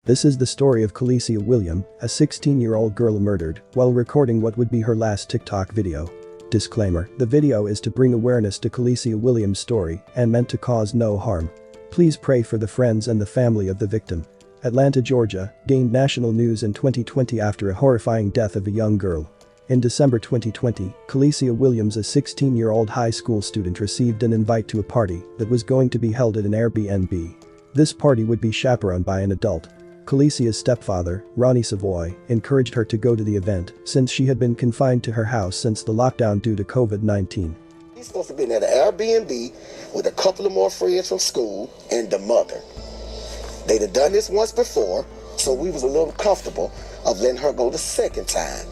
This is the story of Khaleesi Williams, a 16-year-old girl murdered while recording what would be her last TikTok video. Disclaimer: the video is to bring awareness to Khaleesi Williams' story and meant to cause no harm. Please pray for the friends and the family of the victim. Atlanta, Georgia, gained national news in 2020 after a horrifying death of a young girl. In December 2020, Khaleesi Williams, a 16-year-old high school student, received an invite to a party that was going to be held at an Airbnb. This party would be chaperoned by an adult. Khaleesi's stepfather, Ronnie Savoy, encouraged her to go to the event since she had been confined to her house since the lockdown due to COVID-19. He's supposed to be at an Airbnb with a couple of more friends from school and the mother. They'd have done this once before, so we was a little comfortable of letting her go the second time.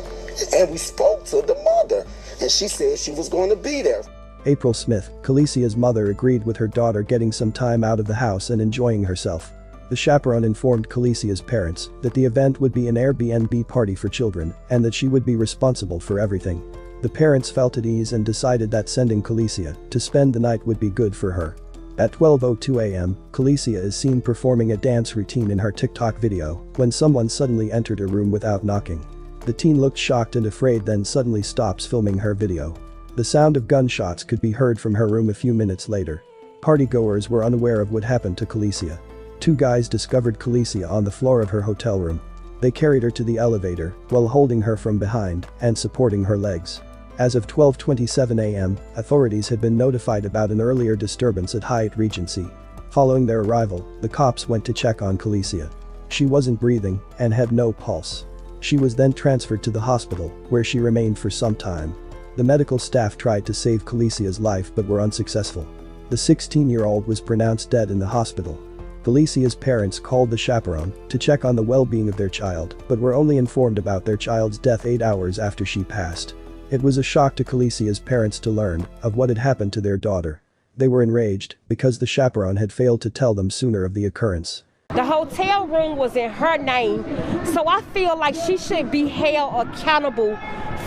And we spoke to the mother, and she said she was going to be there. April Smith, Khaleesi's mother, agreed with her daughter getting some time out of the house and enjoying herself. The chaperone informed Khaleesi's parents that the event would be an Airbnb party for children and that she would be responsible for everything. The parents felt at ease and decided that sending Khaleesi to spend the night would be good for her. At 12:02 a.m., Khaleesi is seen performing a dance routine in her TikTok video when someone suddenly entered her room without knocking. The teen looked shocked and afraid, then suddenly stops filming her video. The sound of gunshots could be heard from her room a few minutes later. Partygoers were unaware of what happened to Khaleesi. Two guys discovered Khaleesi on the floor of her hotel room. They carried her to the elevator while holding her from behind and supporting her legs. As of 12:27 a.m., authorities had been notified about an earlier disturbance at Hyatt Regency. Following their arrival, the cops went to check on Khaleesi. She wasn't breathing and had no pulse. She was then transferred to the hospital, where she remained for some time. The medical staff tried to save Khaleesi's life but were unsuccessful. The 16-year-old was pronounced dead in the hospital. Khaleesi's parents called the chaperone to check on the well-being of their child but were only informed about their child's death 8 hours after she passed. It was a shock to Khaleesi's parents to learn of what had happened to their daughter. They were enraged because the chaperone had failed to tell them sooner of the occurrence. The hotel room was in her name, so I feel like she should be held accountable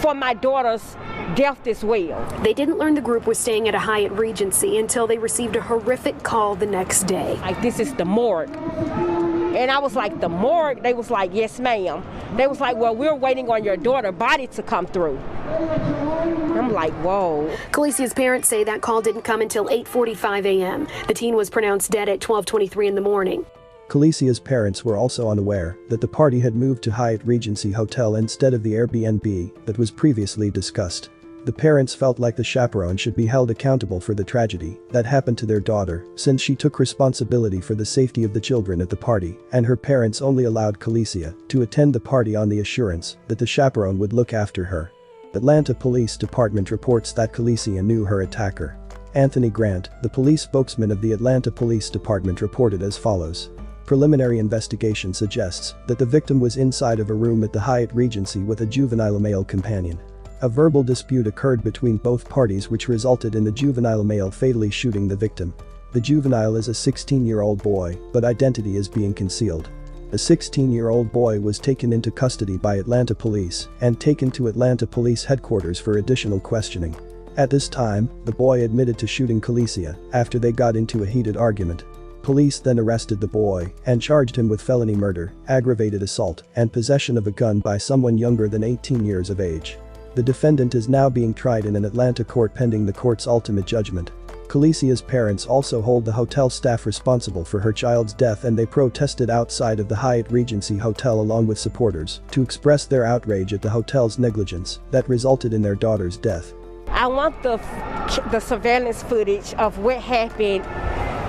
for my daughter's death as well. They didn't learn the group was staying at a Hyatt Regency until they received a horrific call the next day. Like, this is the morgue. And I was like, the morgue? They was like, yes, ma'am. They was like, well, we're waiting on your daughter's body to come through. I'm like, whoa. Khaleesi's parents say that call didn't come until 8:45 a.m. The teen was pronounced dead at 12:23 in the morning. Khaleesi's parents were also unaware that the party had moved to Hyatt Regency Hotel instead of the Airbnb that was previously discussed. The parents felt like the chaperone should be held accountable for the tragedy that happened to their daughter since she took responsibility for the safety of the children at the party, and her parents only allowed Khaleesi to attend the party on the assurance that the chaperone would look after her. Atlanta Police Department reports that Khaleesi knew her attacker. Anthony Grant, the police spokesman of the Atlanta Police Department, reported as follows. Preliminary investigation suggests that the victim was inside of a room at the Hyatt Regency with a juvenile male companion. A verbal dispute occurred between both parties which resulted in the juvenile male fatally shooting the victim. The juvenile is a 16-year-old boy, but identity is being concealed. The 16-year-old boy was taken into custody by Atlanta police and taken to Atlanta Police headquarters for additional questioning. At this time, the boy admitted to shooting Khaleesi after they got into a heated argument. Police then arrested the boy and charged him with felony murder, aggravated assault, and possession of a gun by someone younger than 18 years of age. The defendant is now being tried in an Atlanta court pending the court's ultimate judgment. Khaleesi's parents also hold the hotel staff responsible for her child's death, and they protested outside of the Hyatt Regency Hotel along with supporters to express their outrage at the hotel's negligence that resulted in their daughter's death. I want the surveillance footage of what happened.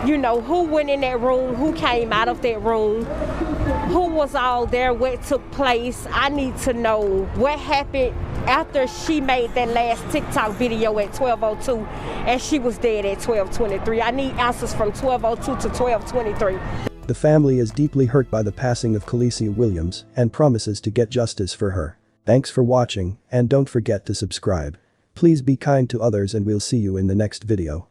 You know, who went in that room, who came out of that room, who was all there, what took place. I need to know what happened after she made that last TikTok video at 12:02 and she was dead at 12:23. I need answers from 12:02 to 12:23. The family is deeply hurt by the passing of Khaleesi Williams and promises to get justice for her. Thanks for watching, and don't forget to subscribe. Please be kind to others, and we'll see you in the next video.